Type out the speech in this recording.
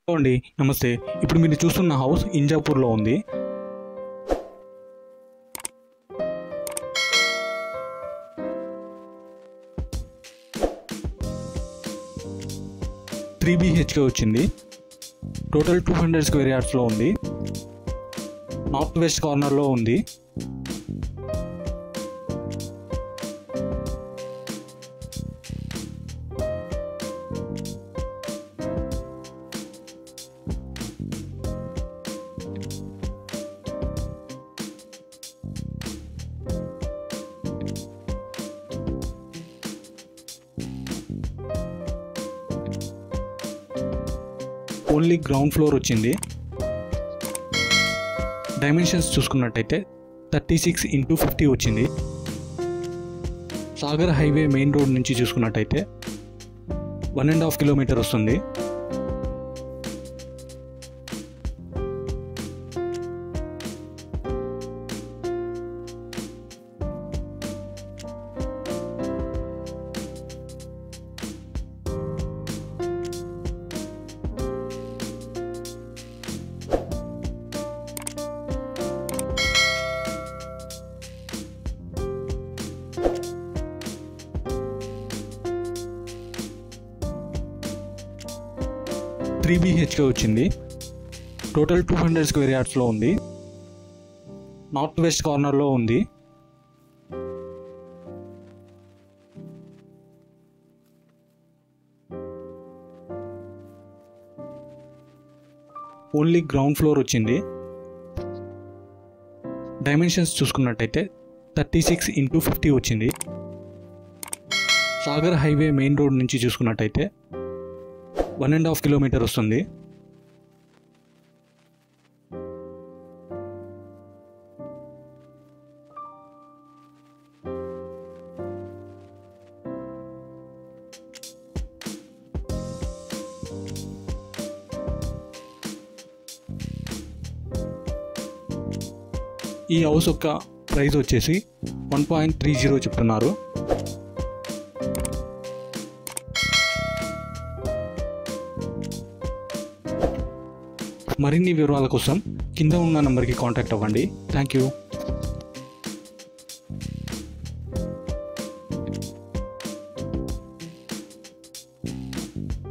Hello అండి, నమస్తే. ఇప్పుడు మీరు చూస్తున్న హౌస్ ఇంజాపూర్లో ఉంది. త్రీ BHK వచ్చింది. టోటల్ 200 స్క్వేర్ యార్డ్స్లో ఉంది. నార్త్ వెస్ట్ కార్నర్లో ఉంది. ఓన్లీ గ్రౌండ్ ఫ్లోర్ వచ్చింది. డైమెన్షన్స్ చూసుకున్నట్టయితే 36x50 వచ్చింది. సాగర్ హైవే మెయిన్ రోడ్ నుంచి చూసుకున్నట్టయితే 1.5 కిలోమీటర్ వస్తుంది. త్రీ BHK వచ్చింది. టోటల్ 200 స్క్వేర్ యార్డ్స్లో ఉంది. నార్త్ వెస్ట్ కార్నర్లో ఉంది. ఓన్లీ గ్రౌండ్ ఫ్లోర్ వచ్చింది. డైమెన్షన్స్ చూసుకున్నట్టయితే 36x50 వచ్చింది. సాగర్ హైవే మెయిన్ రోడ్ నుంచి చూసుకున్నట్టయితే 1.5 కిలోమీటర్ వస్తుంది. ఈ హౌస్ యొక్క ప్రైస్ వచ్చేసి 1.30 చెప్తున్నారు. మరిన్ని వివరాల కోసం కింద ఉన్న నంబర్కి కాంటాక్ట్ అవ్వండి. Thank you.